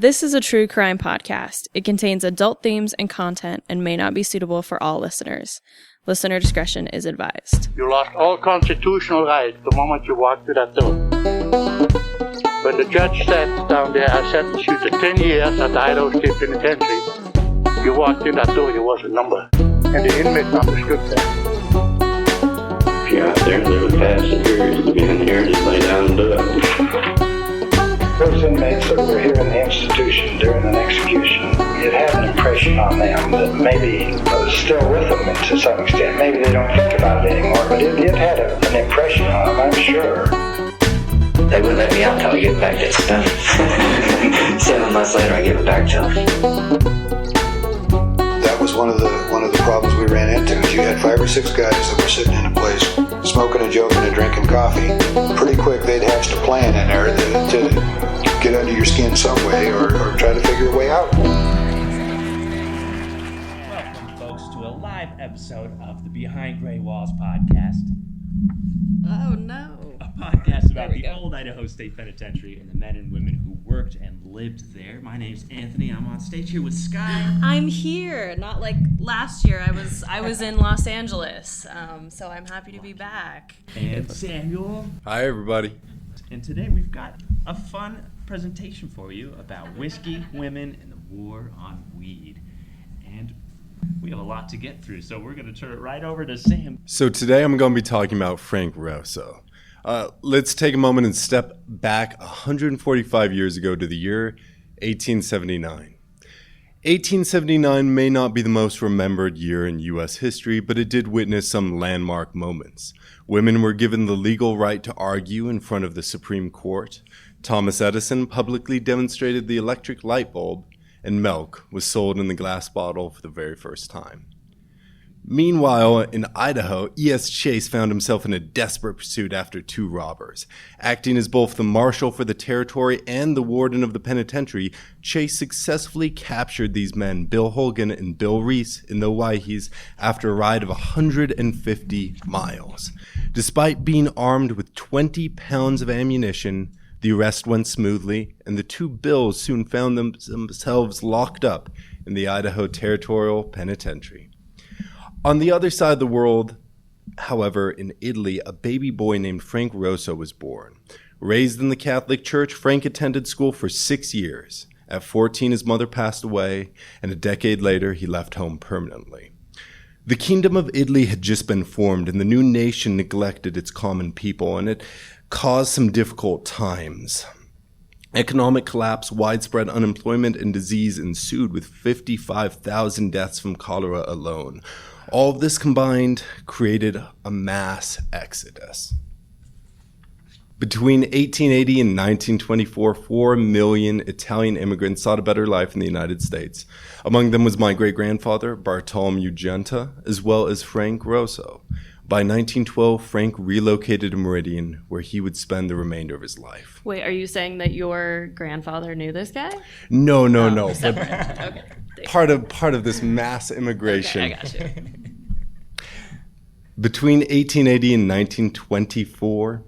This is a true crime podcast. It contains adult themes and content and may not be suitable for all listeners. Listener discretion is advised. You lost all constitutional rights the moment you walked through that door. When the judge said down there, I sentenced you to 10 years at the Idaho State Penitentiary, you walked in that door, there was a number. And the inmates understood that. If you're out there, there was past superiors to be in here, just lay down and do it. Those inmates that were here in the institution during an execution, it had an impression on them that maybe was still with them to some extent. Maybe they don't think about it anymore, but it had an impression on them, I'm sure. They wouldn't let me out until I get back to stuff. 7 months later, I give it back to them. That was one of the problems we ran into. Is you had 5 or 6 guys that were sitting in a place, smoking and joking and drinking coffee. Pretty quick, they'd hatched a plan in there to get under your skin some way or try to figure a way out. Welcome, folks, to a live episode of the Behind Gray Walls podcast. Oh, no. A podcast about the old Idaho State Penitentiary and the men and women who worked and lived there. My name's Anthony. I'm on stage here with Skye. I'm here. Not like last year. I was in Los Angeles, so I'm happy to be back. And Samuel. Hi, everybody. And today we've got a fun presentation for you about whiskey, women, and the war on weed. And we have a lot to get through, so we're going to turn it right over to Sam. So today I'm going to be talking about Frank Rosso. Let's take a moment and step back 145 years ago to the year 1879. 1879 may not be the most remembered year in U.S. history, but it did witness some landmark moments. Women were given the legal right to argue in front of the Supreme Court. Thomas Edison publicly demonstrated the electric light bulb, and milk was sold in the glass bottle for the very first time. Meanwhile, in Idaho, E.S. Chase found himself in a desperate pursuit after 2 robbers. Acting as both the marshal for the territory and the warden of the penitentiary, Chase successfully captured these men, Bill Holgan and Bill Reese, in the Owyhees after a ride of 150 miles. Despite being armed with 20 pounds of ammunition, the arrest went smoothly, and the 2 Bills soon found themselves locked up in the Idaho Territorial Penitentiary. On the other side of the world, however, in Italy, a baby boy named Frank Rosso was born. Raised in the Catholic Church, Frank attended school for 6 years. At 14, his mother passed away, and a decade later, he left home permanently. The Kingdom of Italy had just been formed, and the new nation neglected its common people, and it caused some difficult times. Economic collapse, widespread unemployment, and disease ensued, with 55,000 deaths from cholera alone. All of this combined created a mass exodus. Between 1880 and 1924, 4 million Italian immigrants sought a better life in the United States. Among them was my great-grandfather, Bartolomeo Genta, as well as Frank Rosso. By 1912, Frank relocated to Meridian, where he would spend the remainder of his life. Wait, are you saying that your grandfather knew this guy? No. Separate. Okay. Part of this mass immigration. Okay, I got you. Between 1880 and 1924,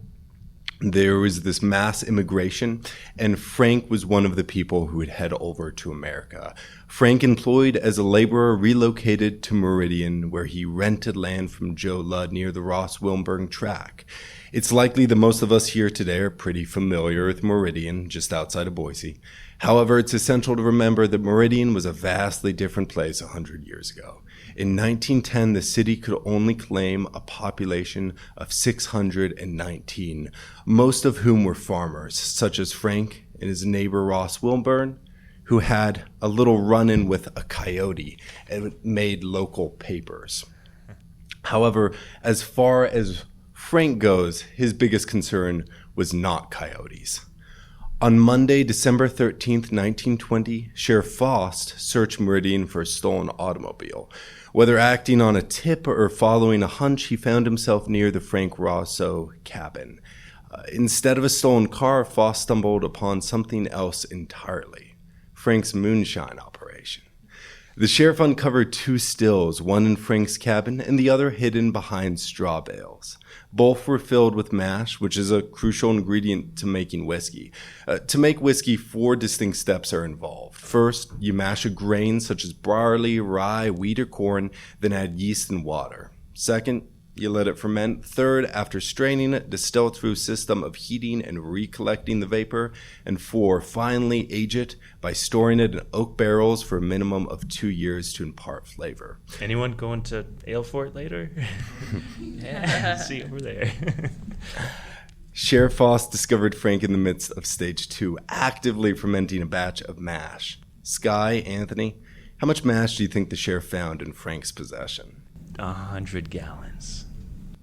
there was this mass immigration, and Frank was one of the people who would head over to America. Frank, employed as a laborer, relocated to Meridian, where he rented land from Joe Ludd near the Ross-Wilburn track. It's likely that most of us here today are pretty familiar with Meridian, just outside of Boise. However, it's essential to remember that Meridian was a vastly different place 100 years ago. In 1910, the city could only claim a population of 619, most of whom were farmers, such as Frank and his neighbor Ross Wilburn, who had a little run-in with a coyote and made local papers. However, as far as Frank goes, his biggest concern was not coyotes. On Monday, December 13th, 1920, Sheriff Faust searched Meridian for a stolen automobile. Whether acting on a tip or following a hunch, he found himself near the Frank Rosso cabin. Instead of a stolen car, Faust stumbled upon something else entirely: Frank's moonshine operation. The sheriff uncovered 2 stills, one in Frank's cabin and the other hidden behind straw bales. Both were filled with mash, which is a crucial ingredient to making whiskey. To make whiskey, 4 distinct steps are involved. First, you mash a grain such as barley, rye, wheat, or corn, then add yeast and water. Second, you let it ferment. Third, after straining it, distill it through a system of heating and recollecting the vapor. And 4, finally age it by storing it in oak barrels for a minimum of 2 years to impart flavor. Anyone going to Alefort later? Yeah, see over there. Sheriff Foss discovered Frank in the midst of stage 2, actively fermenting a batch of mash. Skye, Anthony, how much mash do you think the sheriff found in Frank's possession? 100 gallons.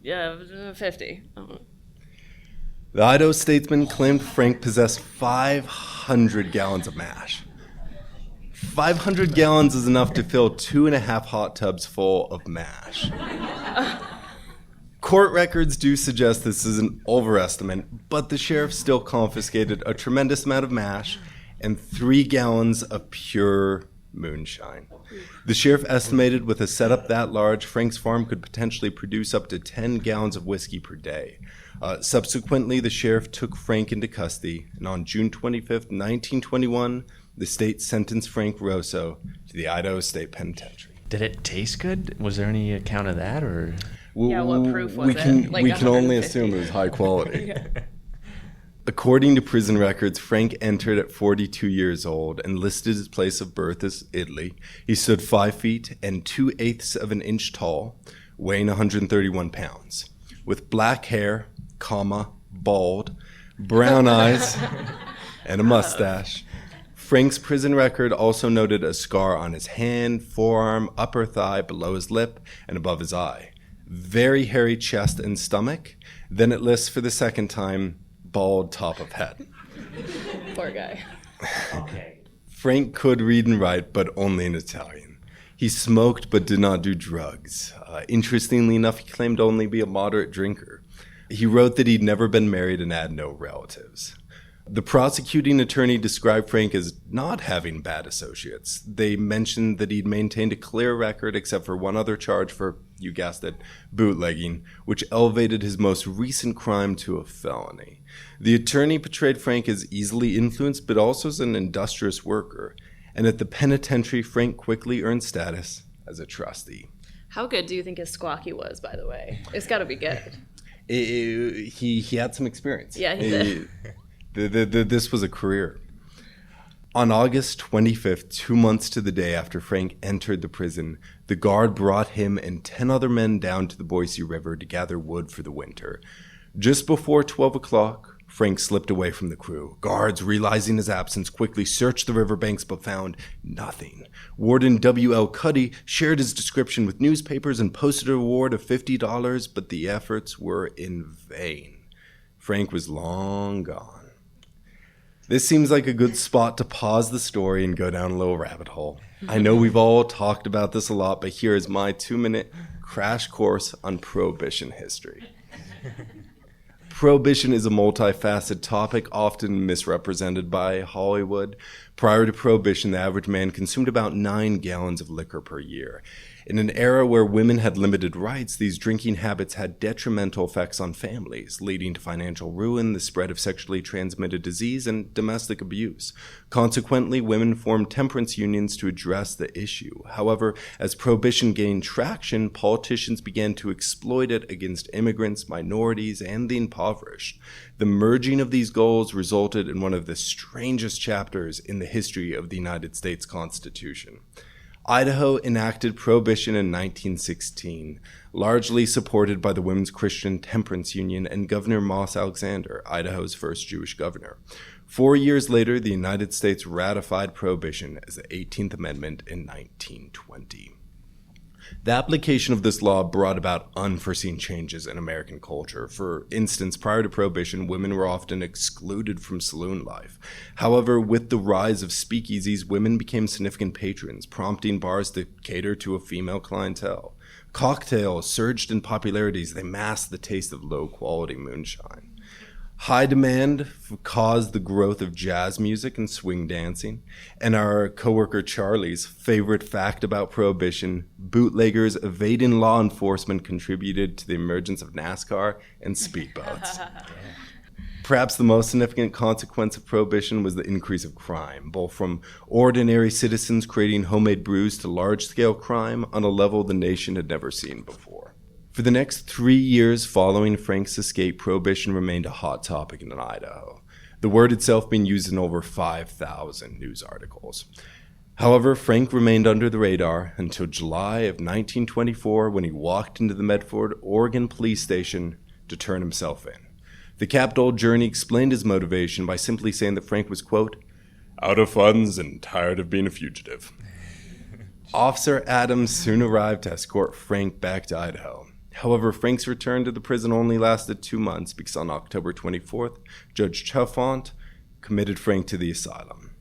Yeah, 50. The Idaho statesman claimed Frank possessed 500 gallons of mash. 500 gallons is enough to fill 2.5 hot tubs full of mash. Court records do suggest this is an overestimate, but the sheriff still confiscated a tremendous amount of mash and 3 gallons of pure moonshine. The sheriff estimated with a setup that large, Frank's farm could potentially produce up to 10 gallons of whiskey per day. Subsequently, the sheriff took Frank into custody, and on June 25th, 1921, the state sentenced Frank Rosso to the Idaho State Penitentiary. Did it taste good? Was there any account of that, or? Yeah, what proof was it? Like we can only 150. assume it was high quality. According to prison records, Frank entered at 42 years old and listed his place of birth as Italy. He stood 5 feet and 2/8 of an inch tall, weighing 131 pounds, with black hair, bald, brown eyes, and a mustache. Frank's prison record also noted a scar on his hand, forearm, upper thigh, below his lip, and above his eye. Very hairy chest and stomach. Then it lists for the second time, bald top of head. Poor guy. Okay. Frank could read and write, but only in Italian. He smoked but did not do drugs. Interestingly enough, he claimed to only be a moderate drinker. He wrote that he'd never been married and had no relatives. The prosecuting attorney described Frank as not having bad associates. They mentioned that he'd maintained a clear record except for one other charge for, you guessed it, bootlegging, which elevated his most recent crime to a felony. The attorney portrayed Frank as easily influenced, but also as an industrious worker. And at the penitentiary, Frank quickly earned status as a trustee. How good do you think his squawky was, by the way? It's got to be good. He had some experience. Yeah, he did. This was a career. On August 25th, 2 months to the day after Frank entered the prison, the guard brought him and 10 other men down to the Boise River to gather wood for the winter. Just before 12 o'clock, Frank slipped away from the crew. Guards, realizing his absence, quickly searched the riverbanks but found nothing. Warden W.L. Cuddy shared his description with newspapers and posted a reward of $50, but the efforts were in vain. Frank was long gone. This seems like a good spot to pause the story and go down a little rabbit hole. I know we've all talked about this a lot, but here is my 2-minute crash course on Prohibition history. Prohibition is a multifaceted topic, often misrepresented by Hollywood. Prior to Prohibition, the average man consumed about 9 gallons of liquor per year. In an era where women had limited rights, these drinking habits had detrimental effects on families, leading to financial ruin, the spread of sexually transmitted disease, and domestic abuse. Consequently, women formed temperance unions to address the issue. However, as Prohibition gained traction, politicians began to exploit it against immigrants, minorities, and the impoverished. The merging of these goals resulted in one of the strangest chapters in the history of the United States Constitution. Idaho enacted Prohibition in 1916, largely supported by the Women's Christian Temperance Union and Governor Moss Alexander, Idaho's first Jewish governor. 4 years later, the United States ratified Prohibition as the 18th Amendment in 1920. The application of this law brought about unforeseen changes in American culture. For instance, prior to Prohibition, women were often excluded from saloon life. However, with the rise of speakeasies, women became significant patrons, prompting bars to cater to a female clientele. Cocktails surged in popularity as they masked the taste of low-quality moonshine. High demand caused the growth of jazz music and swing dancing. And our coworker Charlie's favorite fact about Prohibition, bootleggers evading law enforcement contributed to the emergence of NASCAR and speedboats. Perhaps the most significant consequence of Prohibition was the increase of crime, both from ordinary citizens creating homemade brews to large-scale crime on a level the nation had never seen before. For the next 3 years following Frank's escape, Prohibition remained a hot topic in Idaho, the word itself being used in over 5,000 news articles. However, Frank remained under the radar until July of 1924 when he walked into the Medford, Oregon police station to turn himself in. The Capitol Journey explained his motivation by simply saying that Frank was, quote, out of funds and tired of being a fugitive. Officer Adams soon arrived to escort Frank back to Idaho. However, Frank's return to the prison only lasted 2 months because on October 24th, Judge Chalfant committed Frank to the asylum.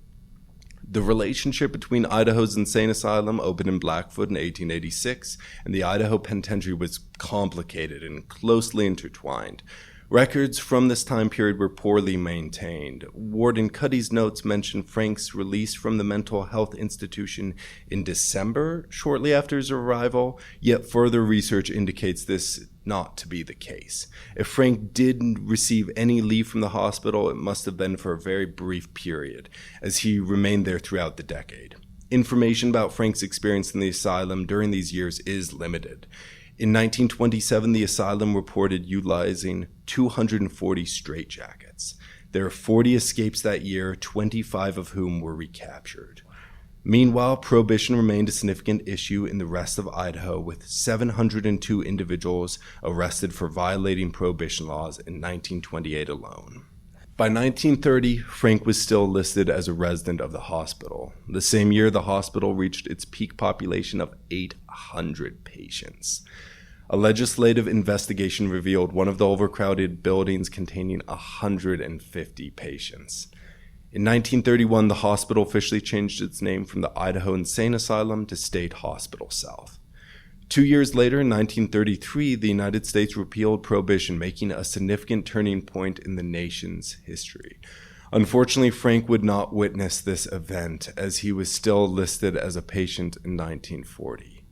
The relationship between Idaho's insane asylum, opened in Blackfoot in 1886, and the Idaho Penitentiary was complicated and closely intertwined. Records from this time period were poorly maintained. Warden Cuddy's notes mention Frank's release from the mental health institution in December, shortly after his arrival, yet further research indicates this not to be the case. If Frank did receive any leave from the hospital, it must have been for a very brief period, as he remained there throughout the decade. Information about Frank's experience in the asylum during these years is limited. In 1927, the asylum reported utilizing 240 straitjackets. There were 40 escapes that year, 25 of whom were recaptured. Meanwhile, Prohibition remained a significant issue in the rest of Idaho, with 702 individuals arrested for violating Prohibition laws in 1928 alone. By 1930, Frank was still listed as a resident of the hospital. The same year, the hospital reached its peak population of 800 patients. A legislative investigation revealed one of the overcrowded buildings containing 150 patients. In 1931, the hospital officially changed its name from the Idaho Insane Asylum to State Hospital South. 2 years later, in 1933, the United States repealed Prohibition, making a significant turning point in the nation's history. Unfortunately, Frank would not witness this event, as he was still listed as a patient in 1940.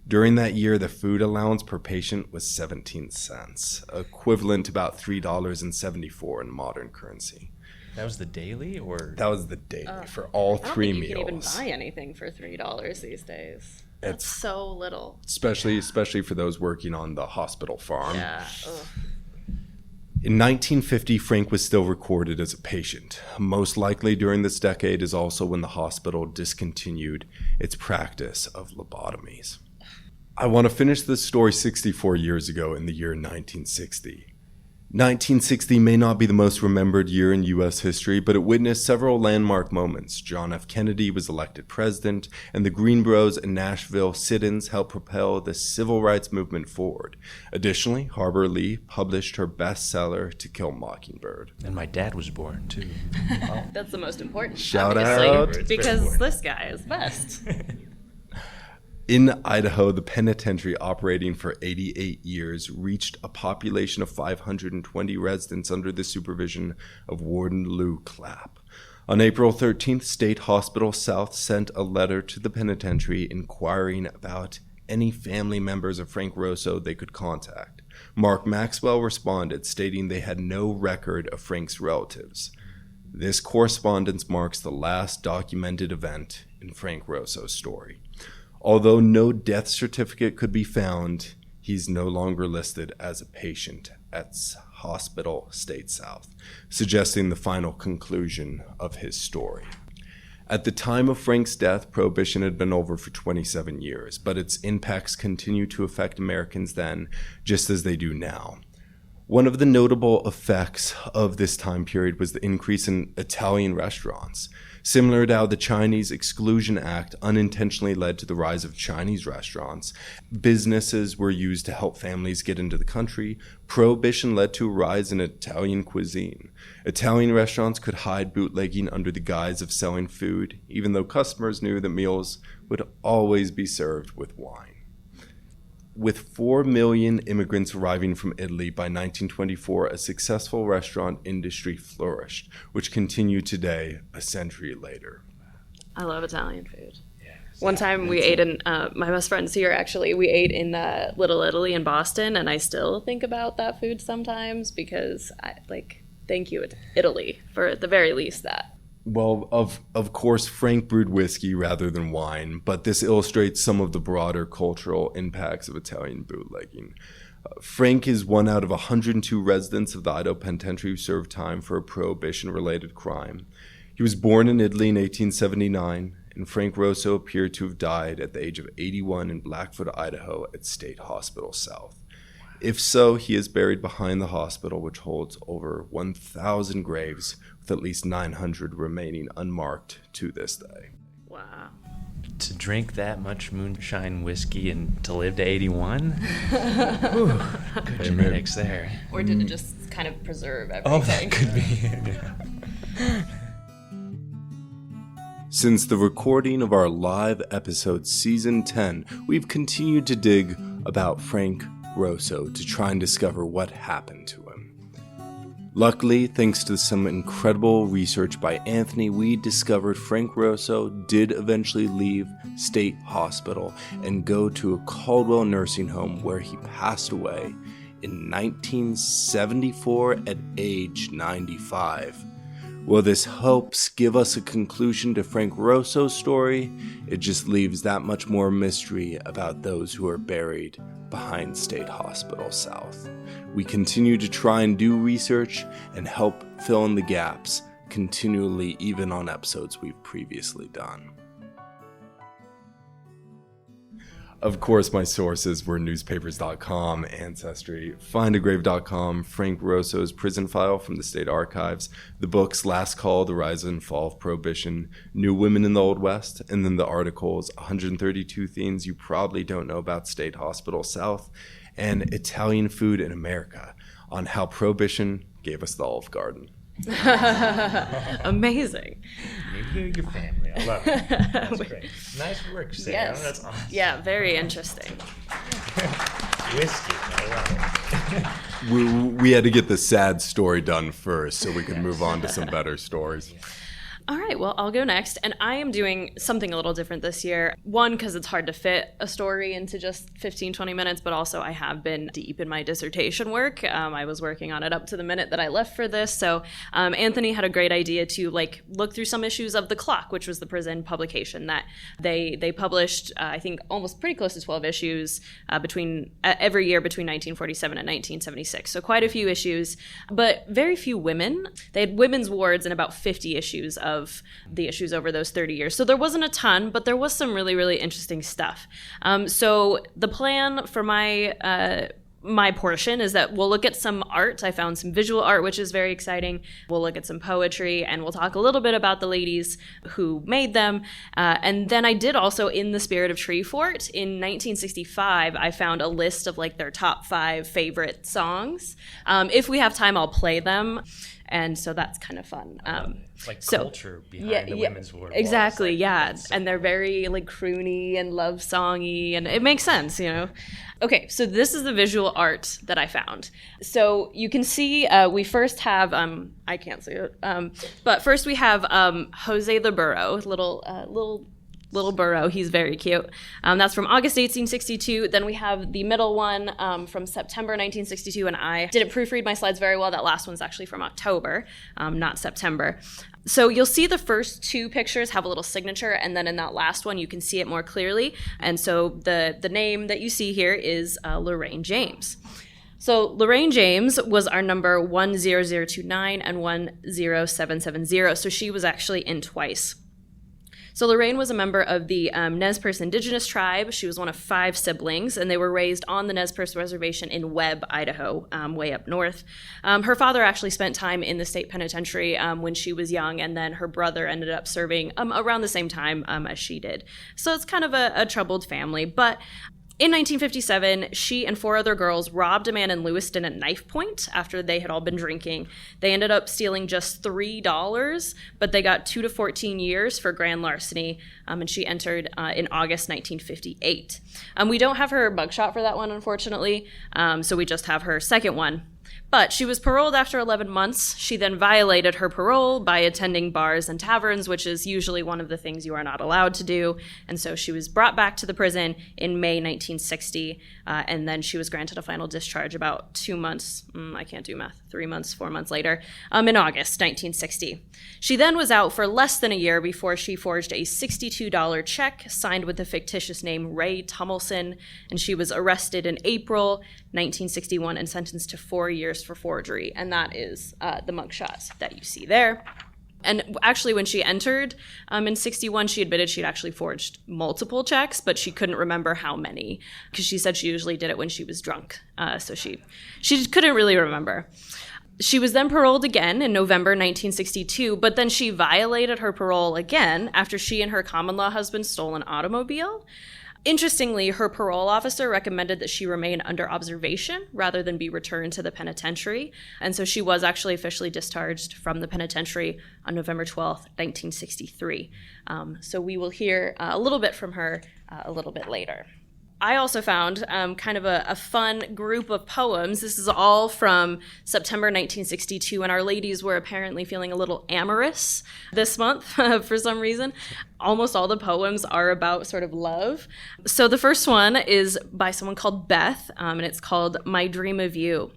During that year, the food allowance per patient was 17 cents, equivalent to about $3.74 in modern currency. That was the daily, or? That was the daily for all 3 meals. You can even buy anything for $3 these days. That's so little. Especially for those working on the hospital farm. Yeah. Ugh. In 1950, Frank was still recorded as a patient. Most likely during this decade is also when the hospital discontinued its practice of lobotomies. I want to finish this story 64 years ago in the year 1960. 1960 may not be the most remembered year in U.S. history, but it witnessed several landmark moments. John F. Kennedy was elected president, and the Greenbros and Nashville sit-ins helped propel the civil rights movement forward. Additionally, Harper Lee published her bestseller, To Kill a Mockingbird. And my dad was born, too. That's the most important. Shout obviously, out. because this guy is best. In Idaho, the penitentiary, operating for 88 years, reached a population of 520 residents under the supervision of Warden Lou Clapp. On April 13th, State Hospital South sent a letter to the penitentiary inquiring about any family members of Frank Rosso they could contact. Mark Maxwell responded, stating they had no record of Frank's relatives. This correspondence marks the last documented event in Frank Rosso's story. Although no death certificate could be found, he's no longer listed as a patient at Hospital State South, suggesting the final conclusion of his story. At the time of Frank's death, Prohibition had been over for 27 years, but its impacts continue to affect Americans then, just as they do now. One of the notable effects of this time period was the increase in Italian restaurants. Similar to how the Chinese Exclusion Act unintentionally led to the rise of Chinese restaurants, businesses were used to help families get into the country. Prohibition led to a rise in Italian cuisine. Italian restaurants could hide bootlegging under the guise of selling food, even though customers knew that meals would always be served with wine. With 4 million immigrants arriving from Italy by 1924, a successful restaurant industry flourished, which continued today, a century later. I love Italian food. One time we ate in, my best friend's here actually, we ate in Little Italy in Boston, and I still think about that food sometimes because thank you Italy for at the very least that. Well, of course, Frank brewed whiskey rather than wine, but this illustrates some of the broader cultural impacts of Italian bootlegging. Frank is one out of 102 residents of the Idaho Penitentiary who served time for a prohibition-related crime. He was born in Italy in 1879, and Frank Rosso appeared to have died at the age of 81 in Blackfoot, Idaho at State Hospital South. If so, he is buried behind the hospital, which holds over 1,000 graves, with at least 900 remaining unmarked to this day. Wow. To drink that much moonshine whiskey and to live to 81? Whew, good genetics there. Or did it just kind of preserve everything? Oh, that could be. Yeah. Since the recording of our live episode Season 10, we've continued to dig about Frank Rosso to try and discover what happened to him. Luckily, thanks to some incredible research by Anthony, we discovered Frank Rosso did eventually leave State Hospital and go to a Caldwell nursing home where he passed away in 1974 at age 95. Will this helps give us a conclusion to Frank Rosso's story? It just leaves that much more mystery about those who are buried behind State Hospital South. We continue to try and do research and help fill in the gaps continually, even on episodes we've previously done. Of course, my sources were newspapers.com, Ancestry, findagrave.com, Frank Rosso's prison file from the state archives, the books Last Call, The Rise and Fall of Prohibition, New Women in the Old West, and then the articles 132 Things You Probably Don't Know About State Hospital South and Italian Food in America on how Prohibition gave us the Olive Garden. Amazing. Maybe your family. I love it. That's great. Nice work, Sam. Yes. That's awesome. Yeah, very interesting. Whiskey. I love it. We had to get the sad story done first so we could move on to some better stories. All right, well, I'll go next. And I am doing something a little different this year. One, because it's hard to fit a story into just 15, 20 minutes, but also I have been deep in my dissertation work. I was working on it up to the minute that I left for this. So Anthony had a great idea to look through some issues of The Clock, which was the prison publication that they published, I think, almost pretty close to 12 issues every year between 1947 and 1976. So quite a few issues, but very few women. They had women's wards in about 50 issues of the issues over those 30 years. So there wasn't a ton, but there was some really, really interesting stuff. So the plan for my portion is that we'll look at some art. I found some visual art, which is very exciting. We'll look at some poetry, and we'll talk a little bit about the ladies who made them. And then I did also, in the spirit of Treefort, in 1965, I found a list of their top 5 favorite songs. If we have time, I'll play them. And so that's kind of fun. It's culture behind the women's ward. Exactly, yeah. And they're very croony and love songy, and it makes sense, Okay, so this is the visual art that I found. So you can see we first have, I can't see it, but first we have Jose the Burro, little burro. He's very cute. That's from August 1862. Then we have the middle one from September 1962, and I didn't proofread my slides very well. That last one's actually from October, not September. So you'll see the first 2 pictures have a little signature, and then in that last one you can see it more clearly. And so the name that you see here is Lorraine James. So Lorraine James was our number 10029 and 10770. So she was actually in twice. So Lorraine was a member of the Nez Perce indigenous tribe. She was one of 5 siblings, and they were raised on the Nez Perce Reservation in Webb, Idaho, way up north. Her father actually spent time in the state penitentiary when she was young, and then her brother ended up serving around the same time as she did. So it's kind of a troubled family, but In 1957, she and 4 other girls robbed a man in Lewiston at knife point after they had all been drinking. They ended up stealing just $3, but they got 2 to 14 years for grand larceny, and she entered in August 1958. We don't have her mugshot for that one, unfortunately, so we just have her second one. But she was paroled after 11 months. She then violated her parole by attending bars and taverns, which is usually one of the things you are not allowed to do. And so she was brought back to the prison in May 1960, and then she was granted a final discharge about 2 months, I can't do math, 3 months, 4 months later, in August 1960. She then was out for less than a year before she forged a $62 check signed with the fictitious name Ray Tummelson, and she was arrested in April 1961 and sentenced to 4 years for forgery. And that is the mugshot that you see there. And actually, when she entered in 61, she admitted she'd actually forged multiple checks, but she couldn't remember how many, because she said she usually did it when she was drunk. So she couldn't really remember. She was then paroled again in November 1962, but then she violated her parole again after she and her common-law husband stole an automobile. Interestingly, her parole officer recommended that she remain under observation rather than be returned to the penitentiary, and so she was actually officially discharged from the penitentiary on November 12th, 1963. So we will hear a little bit from her a little bit later. I also found kind of a fun group of poems. This is all from September 1962, and our ladies were apparently feeling a little amorous this month for some reason. Almost all the poems are about sort of love. So the first one is by someone called Beth, and it's called My Dream of You.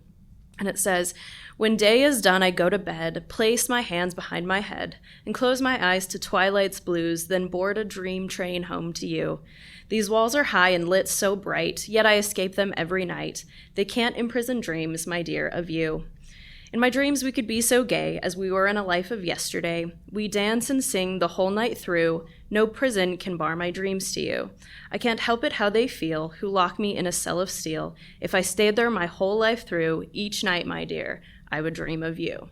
And it says, "When day is done, I go to bed, place my hands behind my head, and close my eyes to twilight's blues, then board a dream train home to you. These walls are high and lit so bright, yet I escape them every night. They can't imprison dreams, my dear, of you. In my dreams we could be so gay as we were in a life of yesterday. We dance and sing the whole night through. No prison can bar my dreams to you. I can't help it how they feel, who lock me in a cell of steel. If I stayed there my whole life through, each night, my dear, I would dream of you."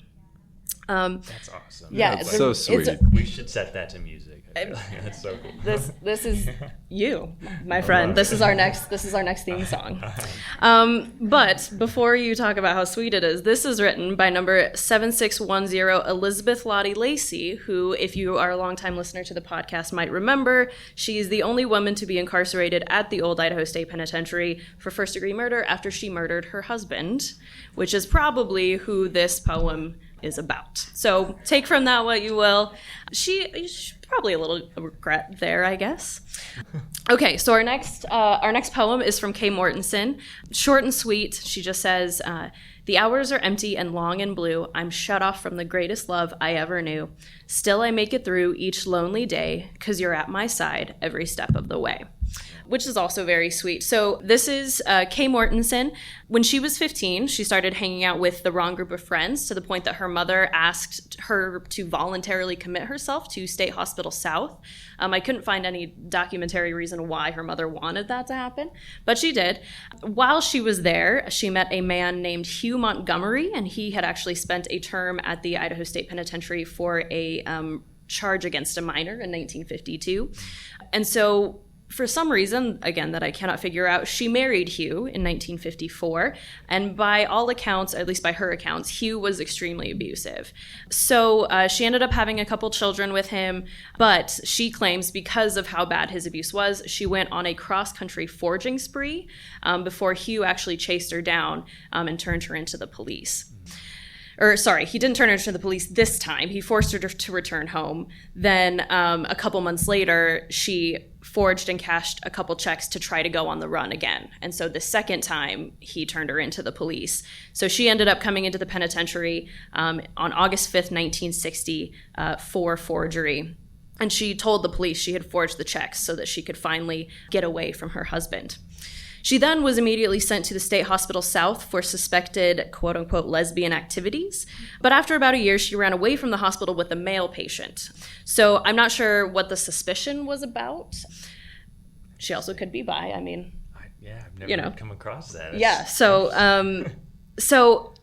That's awesome. Yeah, That's so sweet. We should set that to music. That's so cool. This is you, my friend. This is our next theme song. But before you talk about how sweet it is, this is written by number 7610 Elizabeth Lottie Lacey, who, if you are a longtime listener to the podcast, might remember. She is the only woman to be incarcerated at the old Idaho State Penitentiary for first-degree murder after she murdered her husband, which is probably who this poem is about. So take from that what you will. She's probably a little regret there, I guess. Okay, so our next poem is from Kay Mortensen. Short and sweet. She just says, "The hours are empty and long and blue. I'm shut off from the greatest love I ever knew. Still I make it through each lonely day, 'cause you're at my side every step of the way." Which is also very sweet. So this is Kay Mortensen. When she was 15, she started hanging out with the wrong group of friends to the point that her mother asked her to voluntarily commit herself to State Hospital South. I couldn't find any documentary reason why her mother wanted that to happen, but she did. While she was there, she met a man named Hugh Montgomery, and he had actually spent a term at the Idaho State Penitentiary for a charge against a minor in 1952. And so for some reason, again, that I cannot figure out, she married Hugh in 1954, and by all accounts, at least by her accounts, Hugh was extremely abusive. So she ended up having a couple children with him, but she claims because of how bad his abuse was, she went on a cross-country forging spree before Hugh actually chased her down and turned her into the police. He didn't turn her to the police this time. He forced her to return home. Then a couple months later, she forged and cashed a couple checks to try to go on the run again. And so the second time, he turned her into the police. So she ended up coming into the penitentiary on August 5th, 1960, for forgery. And she told the police she had forged the checks so that she could finally get away from her husband. She then was immediately sent to the State Hospital South for suspected quote-unquote lesbian activities. But after about a year, she ran away from the hospital with a male patient. So I'm not sure what the suspicion was about. She also could be bi. I mean, I've never come across that. Yeah. So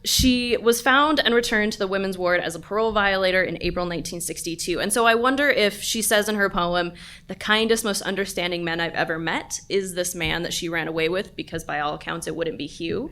She was found and returned to the women's ward as a parole violator in April 1962. And so I wonder if she says in her poem, the kindest, most understanding man I've ever met is this man that she ran away with, because by all accounts it wouldn't be Hugh.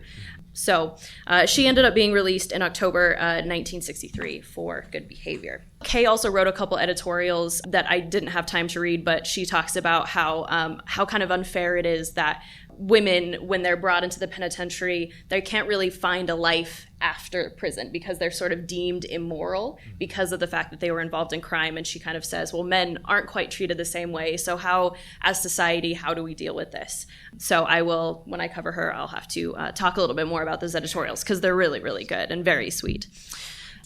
So she ended up being released in October 1963 for good behavior. Kay also wrote a couple editorials that I didn't have time to read, but she talks about how kind of unfair it is that women, when they're brought into the penitentiary, they can't really find a life after prison because they're sort of deemed immoral because of the fact that they were involved in crime. And she kind of says, well, men aren't quite treated the same way. So how, as society, how do we deal with this? So I will, when I cover her, I'll have to talk a little bit more about those editorials because they're really, really good and very sweet.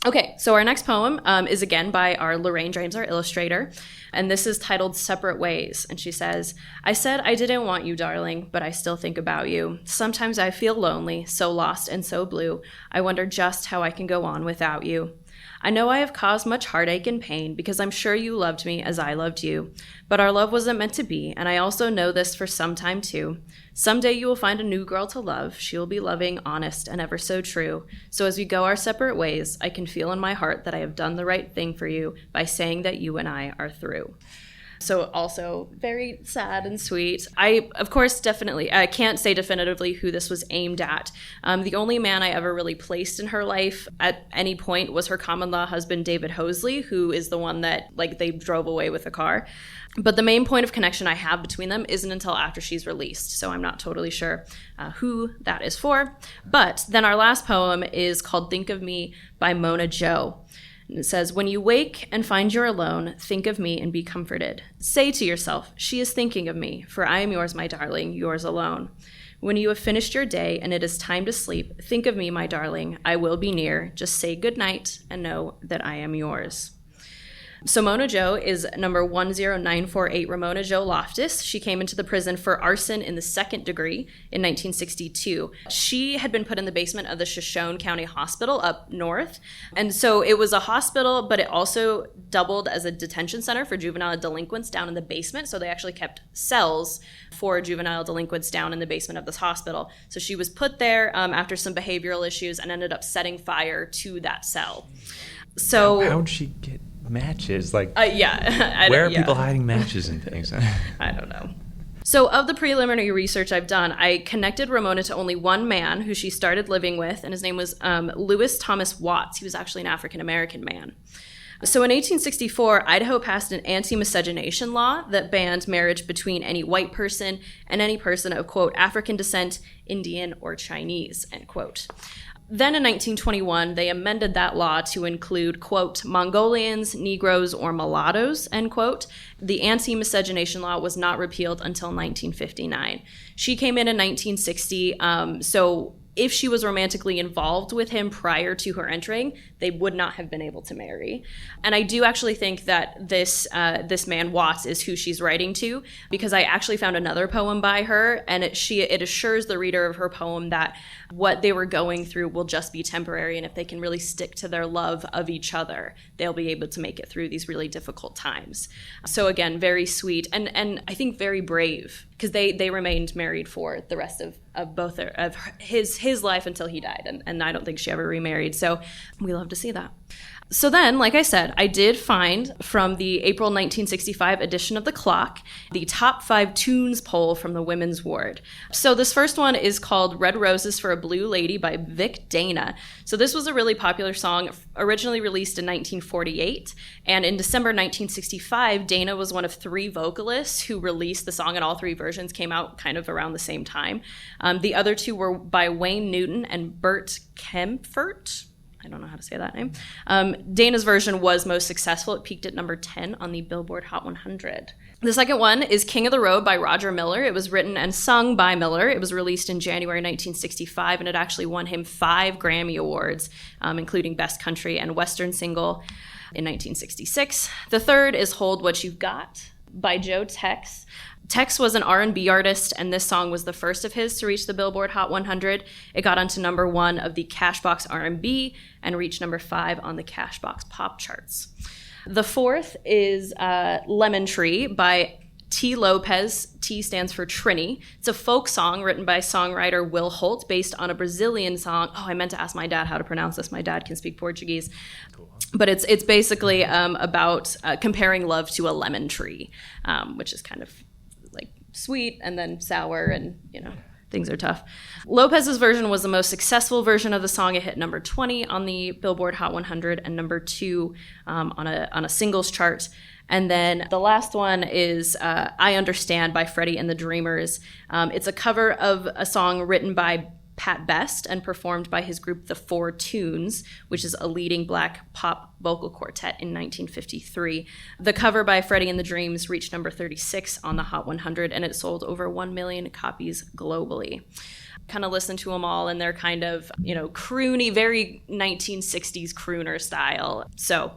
Okay, so our next poem is again by our Lorraine James, our illustrator, and this is titled Separate Ways. And she says, I said I didn't want you, darling, but I still think about you. Sometimes I feel lonely, so lost and so blue. I wonder just how I can go on without you. I know I have caused much heartache and pain because I'm sure you loved me as I loved you. But our love wasn't meant to be, and I also know this for some time too. Someday you will find a new girl to love. She will be loving, honest, and ever so true. So as we go our separate ways, I can feel in my heart that I have done the right thing for you by saying that you and I are through. So also very sad and sweet. I, of course, I can't say definitively who this was aimed at. The only man I ever really placed in her life at any point was her common law husband, David Hoseley, who is the one that, they drove away with a car. But the main point of connection I have between them isn't until after she's released, so I'm not totally sure who that is for. But then our last poem is called Think of Me by Mona Joe. And it says, when you wake and find you're alone, think of me and be comforted. Say to yourself, she is thinking of me, for I am yours, my darling, yours alone. When you have finished your day and it is time to sleep, think of me, my darling, I will be near. Just say good night and know that I am yours. So Mona Joe is number 10948 Ramona Joe Loftus. She came into the prison for arson in the second degree in 1962. She had been put in the basement of the Shoshone County Hospital up north. And so it was a hospital, but it also doubled as a detention center for juvenile delinquents down in the basement. So they actually kept cells for juvenile delinquents down in the basement of this hospital. So she was put there after some behavioral issues and ended up setting fire to that cell. So how'd she get matches? Where are yeah. people hiding matches and things? I don't know. So of the preliminary research I've done, I connected Ramona to only one man who she started living with, and his name was Lewis Thomas Watts. He was actually an African-American man. So in 1864, Idaho passed an anti-miscegenation law that banned marriage between any white person and any person of, quote, African descent, Indian, or Chinese, end quote. Then in 1921, they amended that law to include, quote, Mongolians, Negroes, or mulattoes, end quote. The anti-miscegenation law was not repealed until 1959. She came in 1960, so if she was romantically involved with him prior to her entering, they would not have been able to marry. And I do actually think that this man, Watts, is who she's writing to, because I actually found another poem by her, and it assures the reader of her poem that what they were going through will just be temporary, and if they can really stick to their love of each other, they'll be able to make it through these really difficult times. So again, very sweet, and I think very brave, because they remained married for the rest of both of his life until he died, and I don't think she ever remarried. So we love to see that. So then, like I said, I did find from the April 1965 edition of The Clock the top 5 tunes poll from the women's ward. So this first one is called Red Roses for a Blue Lady by Vic Dana. So this was a really popular song, originally released in 1948. And in December 1965, Dana was one of 3 vocalists who released the song, and all 3 versions came out kind of around the same time. The other 2 were by Wayne Newton and Bert Kempfert. I don't know how to say that name. Dana's version was most successful. It peaked at number 10 on the Billboard Hot 100. The second one is King of the Road by Roger Miller. It was written and sung by Miller. It was released in January 1965, and it actually won him 5 Grammy Awards, including Best Country and Western Single in 1966. The third is Hold What You've Got by Joe Tex. Tex was an R&B artist, and this song was the first of his to reach the Billboard Hot 100. It got onto number 1 of the Cashbox R&B and reached number 5 on the Cashbox Pop charts. The fourth is Lemon Tree by T. Lopez. T stands for Trini. It's a folk song written by songwriter Will Holt based on a Brazilian song. Oh, I meant to ask my dad how to pronounce this. My dad can speak Portuguese. Cool. But it's basically about comparing love to a lemon tree, which is kind of like sweet and then sour and, things are tough. Lopez's version was the most successful version of the song. It hit number 20 on the Billboard Hot 100 and number 2 on a singles chart. And then the last one is I Understand by Freddie and the Dreamers. It's a cover of a song written by Pat Best and performed by his group The Four Tunes, which is a leading black pop vocal quartet in 1953. The cover by Freddie and the Dreams reached number 36 on the Hot 100, and it sold over 1 million copies globally. Kind of listen to them all, and they're kind of, croony, very 1960s crooner style. So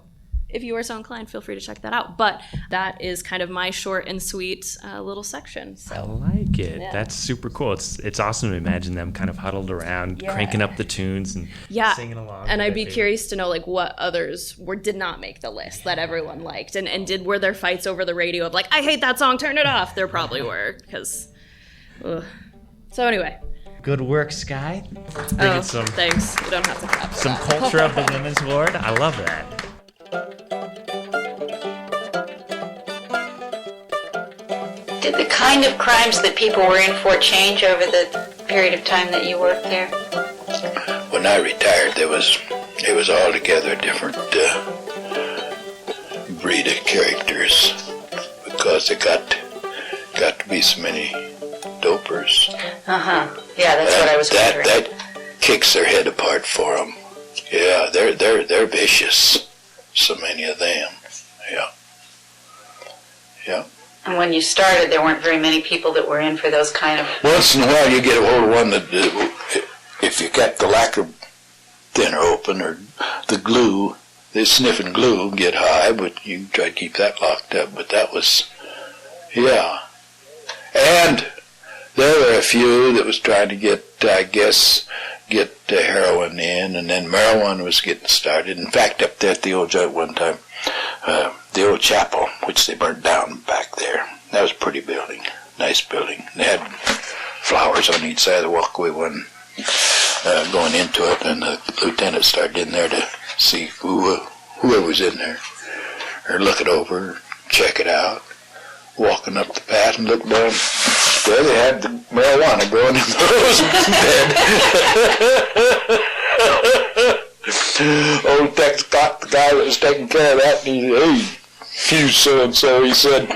if you are so inclined, feel free to check that out. But that is kind of my short and sweet little section. So. I like it. Yeah. That's super cool. It's awesome to imagine them kind of huddled around, cranking up the tunes and singing along. And I'd be curious to know what others did not make the list that everyone liked. And were there fights over the radio of I hate that song, turn it off? There probably were, because. So anyway. Good work, Skye. Thanks. You don't have to clap for some that. culture of the Women's Ward. I love that. Did the kind of crimes that people were in for change over the period of time that you worked there? When I retired, it was altogether a different breed of characters, because there got to be so many dopers. Yeah, that's what I was wondering. That kicks their head apart for them. Yeah, they're vicious. So many of them. Yeah. And when you started, there weren't very many people that were in for those kind of... Once in a while you get a hold of one that, if you got the lacquer thinner open or the glue, the sniffing glue get high, but you try to keep that locked up. But that was, And there were a few that was trying to get heroin in, and then marijuana was getting started. In fact, up there at the old joint one time, the old chapel, which they burnt down back there, that was a pretty building, nice building. They had flowers on each side of the walkway going into it, and the lieutenant started in there to see whoever was in there, or look it over, check it out. Walking up the path and looked down. There they had the marijuana growing in the rose bed. Old Tex got the guy that was taking care of that, and he said, "Hey, you so-and-so," he said,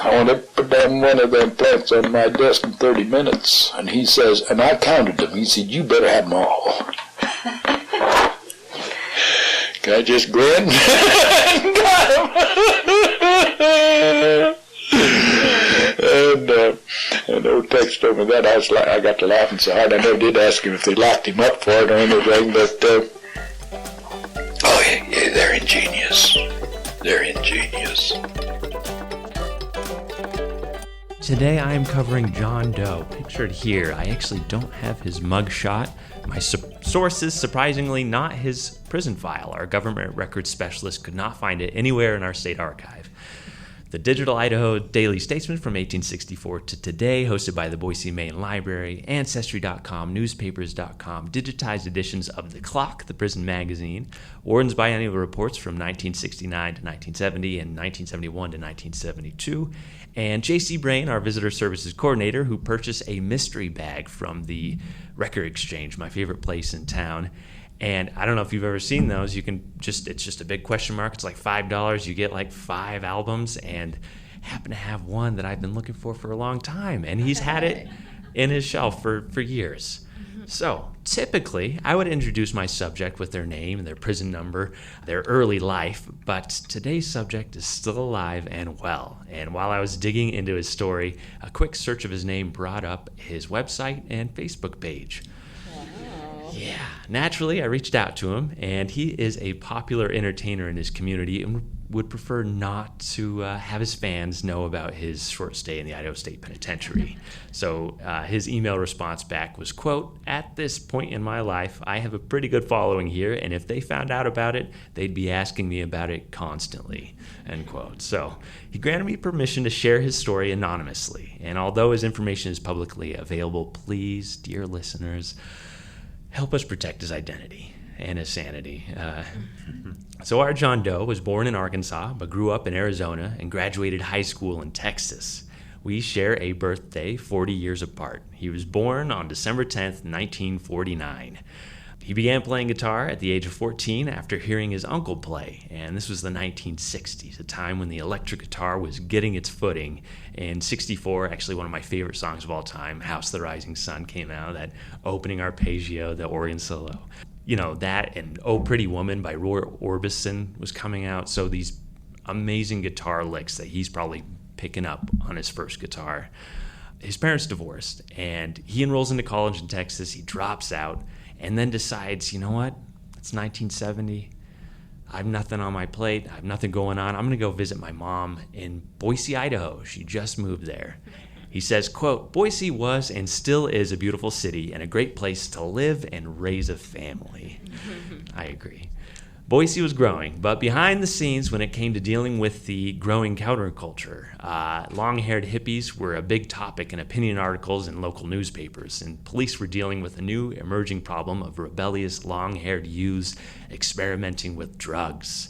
"I want to put down one of them plants on my desk in 30 minutes. And he says, and I counted them. He said, "You better have them all." I just grinned and got him. And old Tex told me that. I got to laughing so hard. I never did ask him if they locked him up for it or anything, but yeah, they're ingenious. They're ingenious. Today I am covering John Doe, pictured here. I actually don't have his mugshot. My source is surprisingly not his prison file. Our government records specialist could not find it anywhere in our state archive. The Digital Idaho Daily Statesman from 1864 to today, hosted by the Boise, Maine Library, Ancestry.com, Newspapers.com, digitized editions of The Clock, the prison magazine, Warden's Biennial Reports from 1969 to 1970 and 1971 to 1972, and J.C. Brain, our Visitor Services Coordinator, who purchased a mystery bag from the Record Exchange, my favorite place in town. And I don't know if you've ever seen those. It's just a big question mark. It's like $5. You get like 5 albums, and happen to have one that I've been looking for a long time. And he's had it in his shelf for years. So typically, I would introduce my subject with their name, their prison number, their early life. But today's subject is still alive and well. And while I was digging into his story, a quick search of his name brought up his website and Facebook page. Yeah, naturally, I reached out to him, and he is a popular entertainer in his community and would prefer not to have his fans know about his short stay in the Idaho State Penitentiary. So his email response back was, quote, "At this point in my life, I have a pretty good following here, and if they found out about it, they'd be asking me about it constantly," end quote. So he granted me permission to share his story anonymously, and although his information is publicly available, please, dear listeners, help us protect his identity and his sanity. So our John Doe was born in Arkansas, but grew up in Arizona and graduated high school in Texas. We share a birthday 40 years apart. He was born on December 10th, 1949. He began playing guitar at the age of 14 after hearing his uncle play, and this was the 1960s, a time when the electric guitar was getting its footing. In 64, actually one of my favorite songs of all time, House of the Rising Sun, came out, that opening arpeggio, the organ solo. You know, that and Oh Pretty Woman by Roy Orbison was coming out. So these amazing guitar licks that he's probably picking up on his first guitar. His parents divorced, and he enrolls into college in Texas. He drops out and then decides, you know what? It's 1970. I have nothing on my plate. I have nothing going on. I'm going to go visit my mom in Boise, Idaho. She just moved there. He says, quote, "Boise was and still is a beautiful city and a great place to live and raise a family." I agree. Boise was growing, but behind the scenes when it came to dealing with the growing counterculture, long-haired hippies were a big topic in opinion articles in local newspapers, and police were dealing with a new emerging problem of rebellious long-haired youths experimenting with drugs.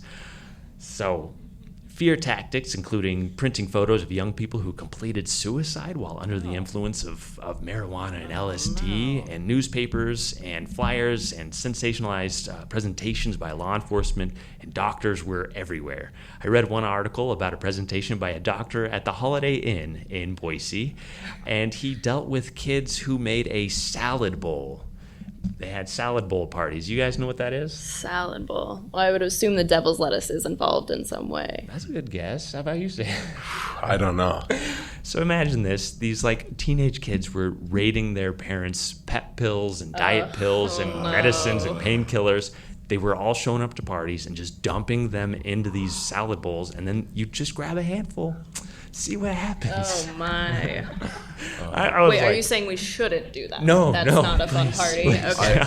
So, fear tactics, including printing photos of young people who completed suicide while under the influence of marijuana and LSD, and newspapers and flyers and sensationalized presentations by law enforcement and doctors were everywhere. I read one article about a presentation by a doctor at the Holiday Inn in Boise, and he dealt with kids who made a salad bowl. They had salad bowl parties. You guys know what that is? Salad bowl. Well, I would assume the devil's lettuce is involved in some way. That's a good guess. How about you, Sam? I don't know. So imagine this. These like teenage kids were raiding their parents' pep pills and diet pills and medicines and painkillers. They were all showing up to parties and just dumping them into these salad bowls, and then you just grab a handful, see what happens. Oh my. I was Wait, like, are you saying we shouldn't do that? No, That's no, not a fun party. please. Okay.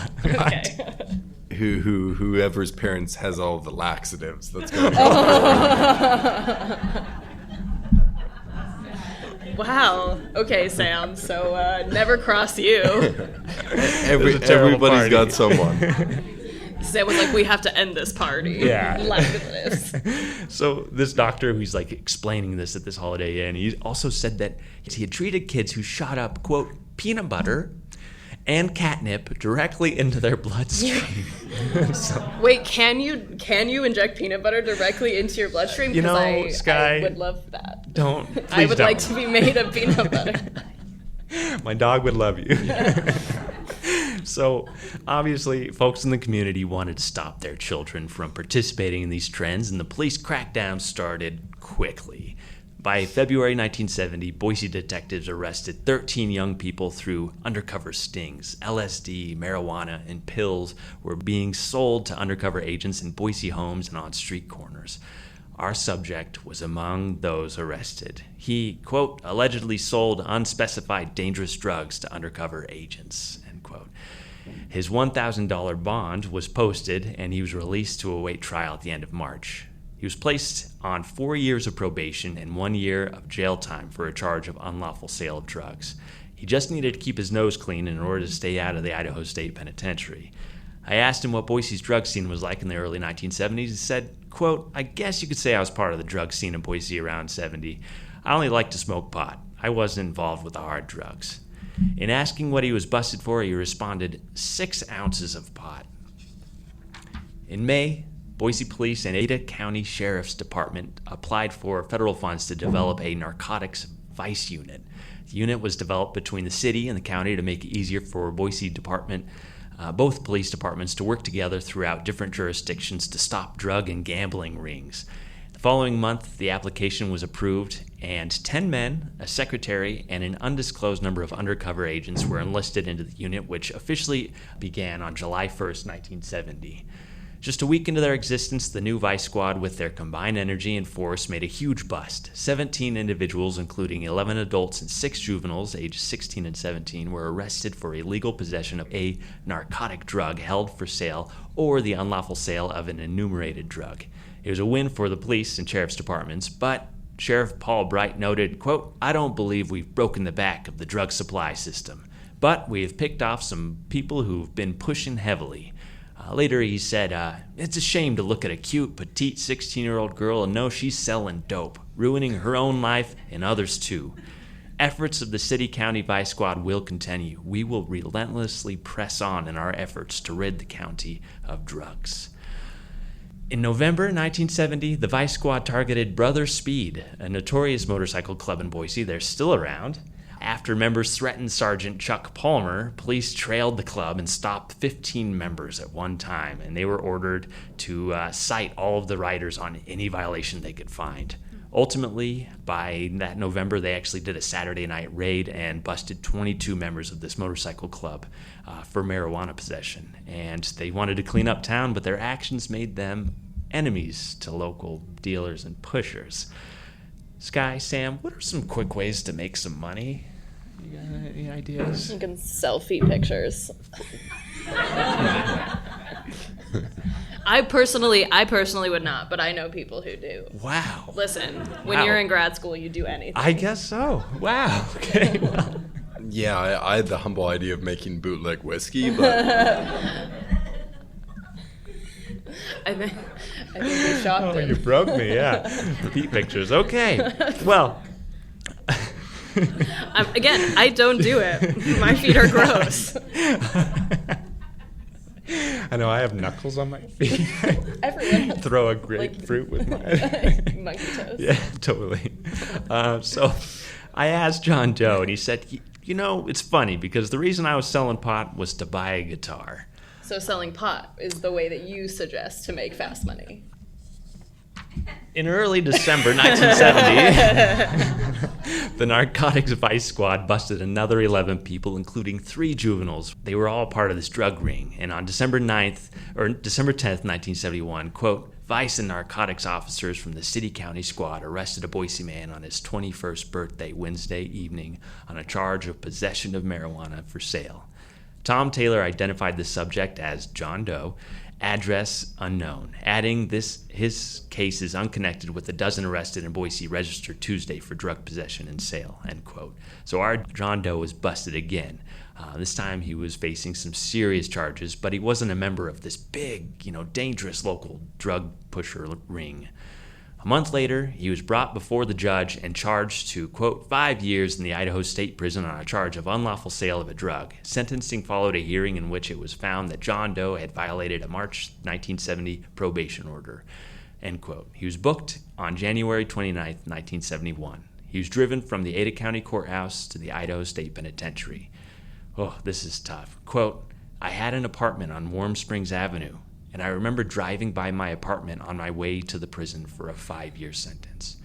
Okay. Whoever's parents has all the laxatives. That's going on. Wow. Okay, Sam. So never cross you. Everybody's party. got someone. Sam was like, "We have to end this party." Yeah. Like this. So this doctor who's like explaining this at this Holiday Inn, he also said that he had treated kids who shot up, quote, peanut butter and catnip directly into their bloodstream. Wait, can you inject peanut butter directly into your bloodstream? You know, I Skye, would love that. Don't. I would don't. like to be made of peanut butter. My dog would love you. So, obviously, folks in the community wanted to stop their children from participating in these trends, and the police crackdown started quickly. By February 1970, Boise detectives arrested 13 young people through undercover stings. LSD, marijuana, and pills were being sold to undercover agents in Boise homes and on street corners. Our subject was among those arrested. He, quote, allegedly sold unspecified dangerous drugs to undercover agents, end quote. His $1,000 bond was posted, and he was released to await trial at the end of March. He was placed on 4 years of probation and 1 year of jail time for a charge of unlawful sale of drugs. He just needed to keep his nose clean in order to stay out of the Idaho State Penitentiary. I asked him what Boise's drug scene was like in the early 1970s. He said, quote, I guess you could say I was part of the drug scene in Boise around 70. I only liked to smoke pot. I wasn't involved with the hard drugs. In asking what he was busted for, he responded, 6 ounces of pot. In May, Boise Police and Ada County Sheriff's Department applied for federal funds to develop a narcotics vice unit. The unit was developed between the city and the county to make it easier for both police departments to work together throughout different jurisdictions to stop drug and gambling rings. The following month, the application was approved, and 10 men, a secretary, and an undisclosed number of undercover agents were enlisted into the unit, which officially began on July 1st, 1970. Just a week into their existence, the new Vice Squad, with their combined energy and force, made a huge bust. 17 individuals, including 11 adults and 6 juveniles, aged 16 and 17, were arrested for illegal possession of a narcotic drug held for sale or the unlawful sale of an enumerated drug. It was a win for the police and sheriff's departments, but Sheriff Paul Bright noted, quote, "I don't believe we've broken the back of the drug supply system, but we have picked off some people who've been pushing heavily." Later he said, "It's a shame to look at a cute, petite 16-year-old girl and know she's selling dope, ruining her own life and others too. Efforts of the city-county Vice Squad will continue. We will relentlessly press on in our efforts to rid the county of drugs." In November 1970, the Vice Squad targeted Brother Speed, a notorious motorcycle club in Boise. They're still around. After members threatened Sergeant Chuck Palmer, police trailed the club and stopped 15 members at one time, and they were ordered to cite all of the riders on any violation they could find. Ultimately, by that November, they actually did a Saturday night raid and busted 22 members of this motorcycle club for marijuana possession. And they wanted to clean up town, but their actions made them enemies to local dealers and pushers. Skye, Sam, what are some quick ways to make some money? You got any ideas? You can selfie pictures. I personally would not, but I know people who do. Wow. Listen, when you're in grad school, you do anything. I guess so. Wow. Okay. Well. Yeah, I had the humble idea of making bootleg whiskey, but I think you shocked him. You broke me, yeah. Feet pictures. Okay. Well. Again, I don't do it. My feet are gross. I know, I have knuckles on my feet. Everyone throw a grapefruit with my monkey toes. Yeah, totally. So I asked John Doe, and he said, you know, it's funny because the reason I was selling pot was to buy a guitar. So selling pot is the way that you suggest to make fast money. In early December 1970, the Narcotics Vice Squad busted another 11 people, including 3 juveniles. They were all part of this drug ring. And on December 10th, 1971, quote, Vice and narcotics officers from the city-county squad arrested a Boise man on his 21st birthday Wednesday evening on a charge of possession of marijuana for sale. Tom Taylor identified the subject as John Doe, address unknown, adding his case is unconnected with the dozen arrested in Boise registered Tuesday for drug possession and sale, end quote. So our John Doe was busted again. This time he was facing some serious charges, but he wasn't a member of this big, dangerous local drug pusher ring. A month later, he was brought before the judge and charged to, quote, 5 years in the Idaho State Prison on a charge of unlawful sale of a drug. Sentencing followed a hearing in which it was found that John Doe had violated a March 1970 probation order, end quote. He was booked on January 29, 1971. He was driven from the Ada County Courthouse to the Idaho State Penitentiary. Oh, this is tough. Quote, I had an apartment on Warm Springs Avenue, and I remember driving by my apartment on my way to the prison for a 5-year sentence.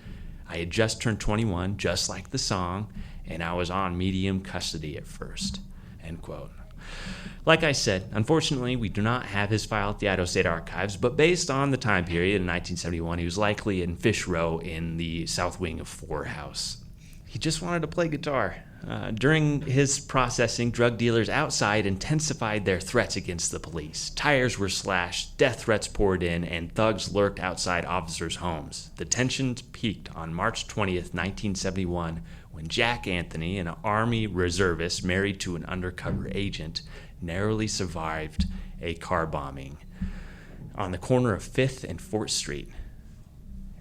I had just turned 21, just like the song, and I was on medium custody at first, end quote. Like I said, unfortunately, we do not have his file at the Idaho State Archives, but based on the time period in 1971, he was likely in Fish Row in the south wing of Four House. He just wanted to play guitar. During his processing, drug dealers outside intensified their threats against the police. Tires were slashed, death threats poured in, and thugs lurked outside officers' homes. The tensions peaked on March 20th, 1971, when Jack Anthony, an Army reservist married to an undercover agent, narrowly survived a car bombing on the corner of 5th and 4th Street.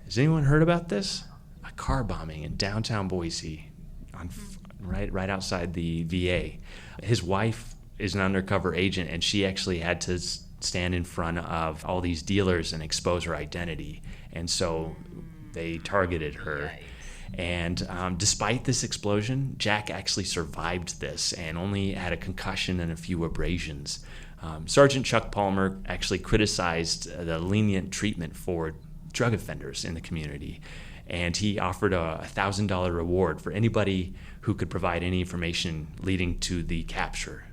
Has anyone heard about this? A car bombing in downtown Boise on right outside the VA. His wife is an undercover agent, and she actually had to stand in front of all these dealers and expose her identity. And so they targeted her. And despite this explosion, Jack actually survived this and only had a concussion and a few abrasions. Sergeant Chuck Palmer actually criticized the lenient treatment for drug offenders in the community. And he offered a $1,000 reward for anybody who could provide any information leading to the capture.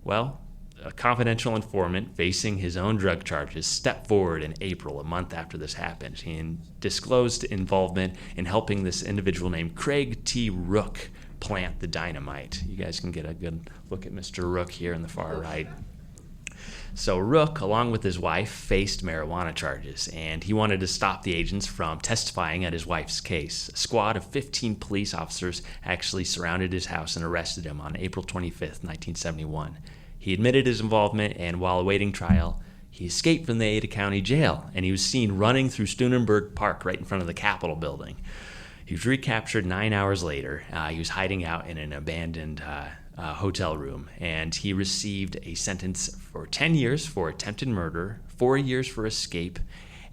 Well, a confidential informant facing his own drug charges stepped forward in April, a month after this happened. He disclosed involvement in helping this individual named Craig T. Rook plant the dynamite. You guys can get a good look at Mr. Rook here in the far right. So Rook, along with his wife, faced marijuana charges, and he wanted to stop the agents from testifying at his wife's case. A squad of 15 police officers actually surrounded his house and arrested him on April 25th, 1971. He admitted his involvement, and while awaiting trial, he escaped from the Ada County Jail, and he was seen running through Steunenberg Park right in front of the Capitol building. He was recaptured 9 hours later. He was hiding out in an abandoned hotel room, and he received a sentence for 10 years for attempted murder, 4 years for escape,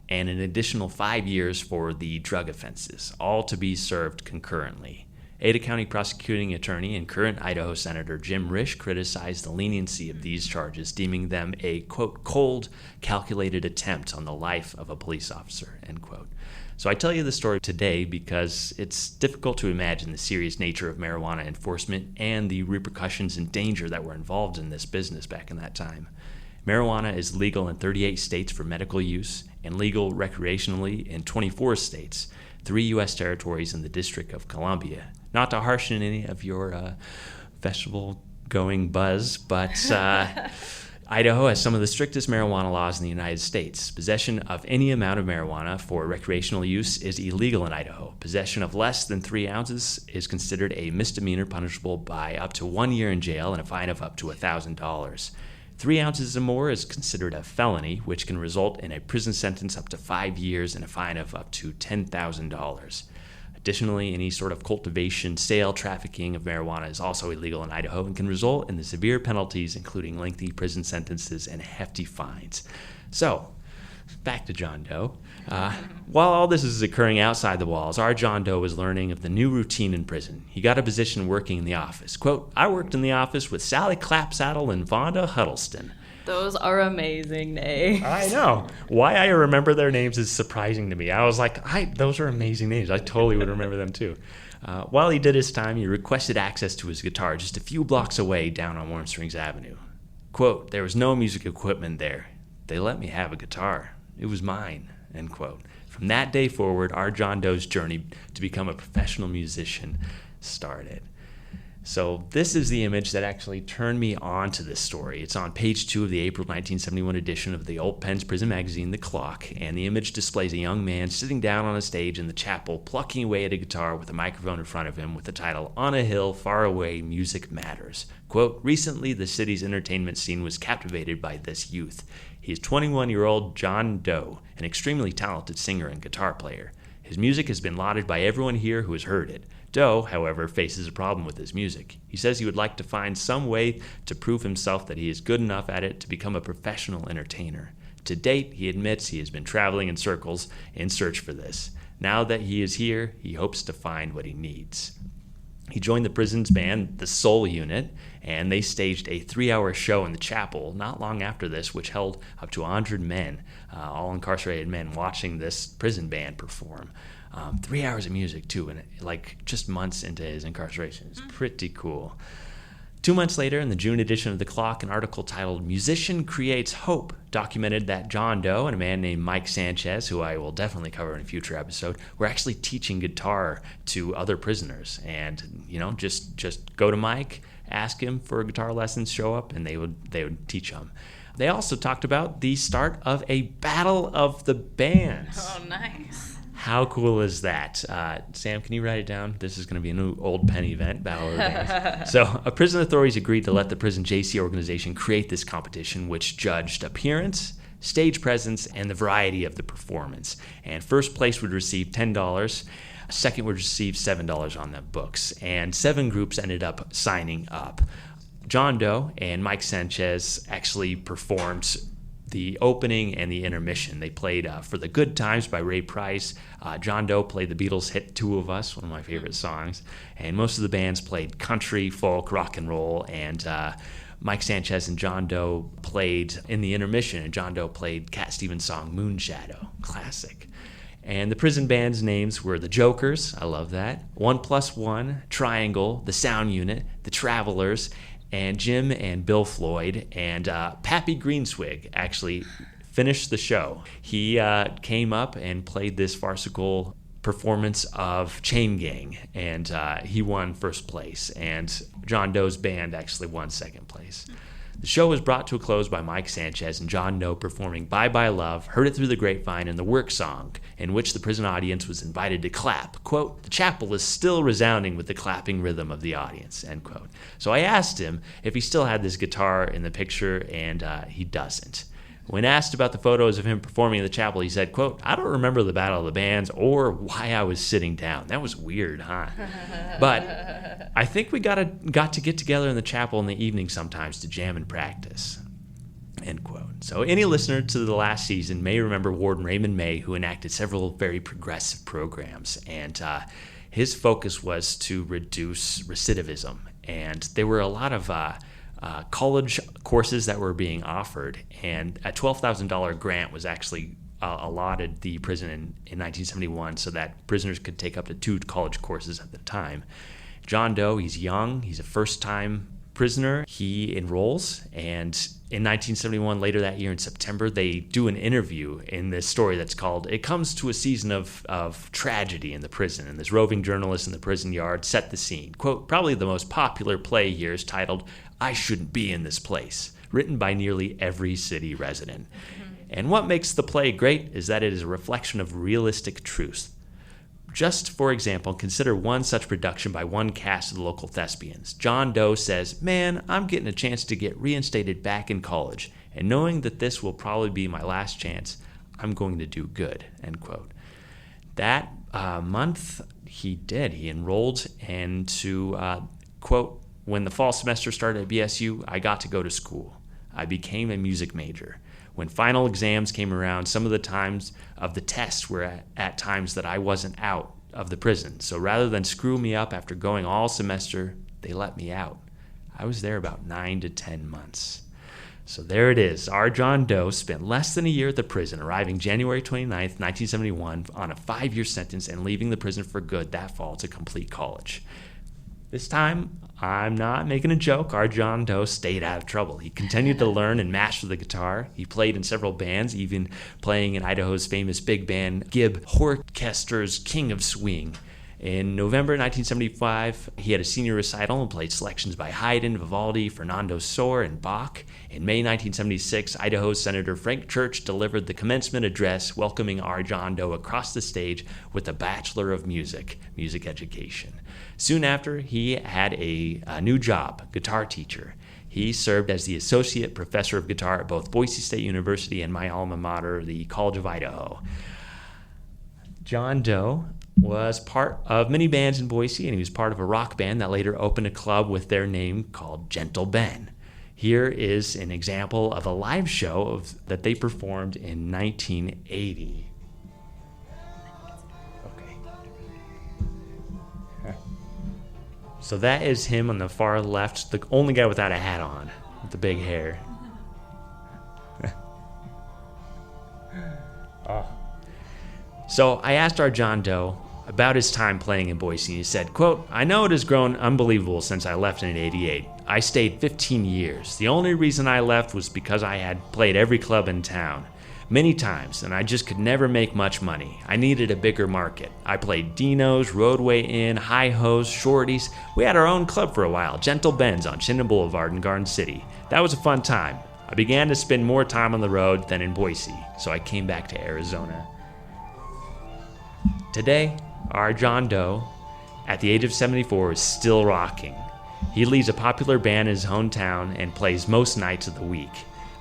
and an additional 5 years for the drug offenses, all to be served concurrently. Ada County prosecuting attorney and current Idaho Senator Jim Risch criticized the leniency of these charges, deeming them a, quote, cold, calculated attempt on the life of a police officer, end quote. So I tell you this story today because it's difficult to imagine the serious nature of marijuana enforcement and the repercussions and danger that were involved in this business back in that time. Marijuana is legal in 38 states for medical use and legal recreationally in 24 states, 3 U.S. territories and the District of Columbia. Not to harshen any of your festival-going buzz, but Idaho has some of the strictest marijuana laws in the United States. Possession of any amount of marijuana for recreational use is illegal in Idaho. Possession of less than 3 ounces is considered a misdemeanor punishable by up to 1 year in jail and a fine of up to $1,000. 3 ounces or more is considered a felony, which can result in a prison sentence up to 5 years and a fine of up to $10,000. Additionally, any sort of cultivation, sale, trafficking of marijuana is also illegal in Idaho and can result in the severe penalties, including lengthy prison sentences and hefty fines. So, back to John Doe. While all this is occurring outside the walls, our John Doe was learning of the new routine in prison. He got a position working in the office. Quote, I worked in the office with Sally Clapsaddle and Vonda Huddleston. Those are amazing names. I know. Why I remember their names is surprising to me. I was like, those are amazing names. I totally would remember them too. While he did his time, he requested access to his guitar just a few blocks away down on Warm Springs Avenue. Quote, there was no music equipment there. They let me have a guitar. It was mine, end quote. From that day forward, our John Doe's journey to become a professional musician started. So this is the image that actually turned me on to this story. It's on page 2 of the April 1971 edition of the Old Penn's prison magazine, The Clock, and the image displays a young man sitting down on a stage in the chapel, plucking away at a guitar with a microphone in front of him with the title, On a Hill, Far Away, Music Matters. Quote, recently the city's entertainment scene was captivated by this youth. He is 21-year-old John Doe, an extremely talented singer and guitar player. His music has been lauded by everyone here who has heard it. Doe, however, faces a problem with his music. He says he would like to find some way to prove himself that he is good enough at it to become a professional entertainer. To date, he admits he has been traveling in circles in search for this. Now that he is here, he hopes to find what he needs. He joined the prison's band, the Soul Unit, and they staged a 3-hour show in the chapel not long after this, which held up to 100 men, all incarcerated men, watching this prison band perform. 3 hours of music, too, and like just months into his incarceration. It's pretty cool. 2 months later, in the June edition of The Clock, an article titled Musician Creates Hope documented that John Doe and a man named Mike Sanchez, who I will definitely cover in a future episode, were actually teaching guitar to other prisoners. And, just go to Mike, ask him for guitar lessons, show up, and they would teach them. They also talked about the start of a battle of the bands. Oh, nice. How cool is that? Sam, can you write it down? This is going to be a new Old Penn event, Battle of the Bands. So, prison authorities agreed to let the prison JC organization create this competition, which judged appearance, stage presence, and the variety of the performance. And first place would receive $10. Second would receive $7 on the books. And 7 groups ended up signing up. John Doe and Mike Sanchez actually performed the opening and the intermission. They played For the Good Times by Ray Price. John Doe played the Beatles' hit Two of Us, one of my favorite songs. And most of the bands played country, folk, rock and roll. And Mike Sanchez and John Doe played in the intermission. And John Doe played Cat Stevens' song Moonshadow, classic. And the prison band's names were the Jokers, I love that, 1+1, Triangle, the Sound Unit, the Travelers, and Jim and Bill Floyd and Pappy Greenswig actually finished the show. He came up and played this farcical performance of Chain Gang, and he won first place, and John Doe's band actually won second place. The show was brought to a close by Mike Sanchez and John Doe performing Bye Bye Love, Heard It Through the Grapevine, and the Work Song, in which the prison audience was invited to clap. Quote, "The chapel is still resounding with the clapping rhythm of the audience," end quote. So I asked him if he still had this guitar in the picture, and he doesn't. When asked about the photos of him performing in the chapel, he said, quote, "I don't remember the Battle of the Bands or why I was sitting down. That was weird, huh? But I think we got to get together in the chapel in the evening sometimes to jam and practice," end quote. So any listener to the last season may remember Warden Raymond May, who enacted several very progressive programs, and his focus was to reduce recidivism. And there were a lot of college courses that were being offered, and a $12,000 grant was actually allotted the prison in 1971 so that prisoners could take up to 2 college courses at the time. John Doe, he's young, he's a first-time prisoner. He enrolls, and in 1971, later that year in September, they do an interview in this story that's called "It Comes to a Season of Tragedy in the Prison," and this roving journalist in the prison yard set the scene. Quote, "Probably the most popular play here is titled I Shouldn't Be in This Place, written by nearly every city resident. And what makes the play great is that it is a reflection of realistic truth. Just, for example, consider one such production by one cast of the local thespians. John Doe says, 'Man, I'm getting a chance to get reinstated back in college, and knowing that this will probably be my last chance, I'm going to do good,' end quote." That month, he did. He enrolled, and quote, "When the fall semester started at BSU, I got to go to school. I became a music major. When final exams came around, some of the times of the tests were at times that I wasn't out of the prison. So rather than screw me up after going all semester, they let me out. I was there about 9 to 10 months. So there it is. Our John Doe spent less than a year at the prison, arriving January 29th, 1971, on a 5-year sentence and leaving the prison for good that fall to complete college. This time, I'm not making a joke, our John Doe stayed out of trouble. He continued to learn and master the guitar. He played in several bands, even playing in Idaho's famous big band, Gibb Horchester's King of Swing. In November 1975, he had a senior recital and played selections by Haydn, Vivaldi, Fernando Sor, and Bach. In May 1976, Idaho's Senator Frank Church delivered the commencement address welcoming our John Doe across the stage with a Bachelor of Music education. Soon after, he had a new job, guitar teacher. He served as the associate professor of guitar at both Boise State University and my alma mater, the College of Idaho. John Doe was part of many bands in Boise, and he was part of a rock band that later opened a club with their name called Gentle Ben. Here is an example of a live show that they performed in 1980. So that is him on the far left, the only guy without a hat on, with the big hair. So I asked our John Doe about his time playing in Boise. He said, quote, "I know it has grown unbelievable since I left in '88. I stayed 15 years. The only reason I left was because I had played every club in town. Many times, and I just could never make much money. I needed a bigger market. I played Dino's, Roadway Inn, Hi-Ho's, Shorty's. We had our own club for a while, Gentle Ben's on Chinden Boulevard in Garden City. That was a fun time. I began to spend more time on the road than in Boise, so I came back to Arizona." Today, our John Doe, at the age of 74, is still rocking. He leads a popular band in his hometown and plays most nights of the week.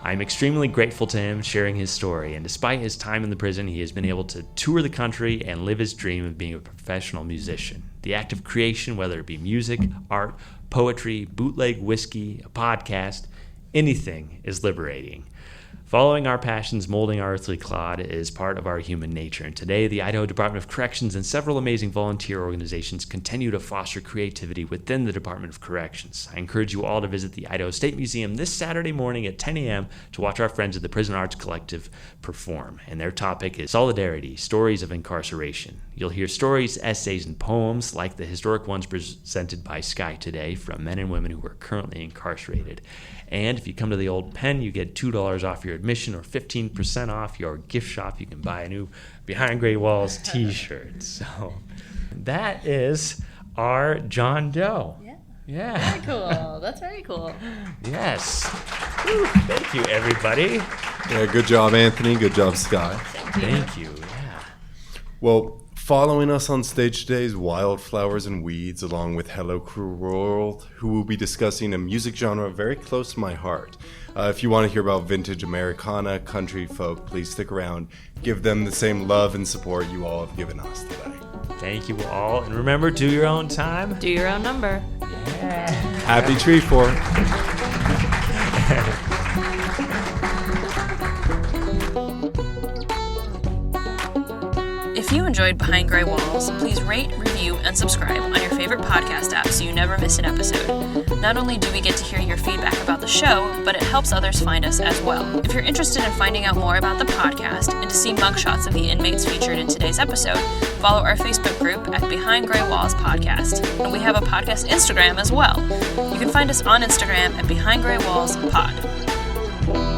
I'm extremely grateful to him sharing his story, and despite his time in the prison, he has been able to tour the country and live his dream of being a professional musician. The act of creation, whether it be music, art, poetry, bootleg whiskey, a podcast, anything is liberating. Following our passions, molding our earthly clod is part of our human nature. And today, the Idaho Department of Corrections and several amazing volunteer organizations continue to foster creativity within the Department of Corrections. I encourage you all to visit the Idaho State Museum this Saturday morning at 10 a.m. to watch our friends at the Prison Arts Collective perform. And their topic is Solidarity, Stories of Incarceration. You'll hear stories, essays, and poems like the historic ones presented by Skye today from men and women who are currently incarcerated. And if you come to the Old Pen, you get $2 off your admission or 15% off your gift shop. You can buy a new Behind Gray Walls t-shirt. So that is our John Doe. Yeah. Very cool. That's very cool. Yes. Woo. Thank you, everybody. Yeah, good job, Anthony. Good job, Skye. Thank you. Yeah. Well, following us on stage today is Wildflowers and Weeds, along with Hello Cruel World, who will be discussing a music genre very close to my heart. If you want to hear about vintage Americana, country folk, please stick around. Give them the same love and support you all have given us today. Thank you all. And remember, do your own time. Do your own number. Yeah. Happy Treefort. If you enjoyed Behind Gray Walls, please rate, review, and subscribe on your favorite podcast app so you never miss an episode. Not only do we get to hear your feedback about the show, but it helps others find us as well. If you're interested in finding out more about the podcast and to see mugshots of the inmates featured in today's episode, follow our Facebook group at Behind Gray Walls Podcast. And we have a podcast Instagram as well. You can find us on Instagram at Behind Gray Walls Pod.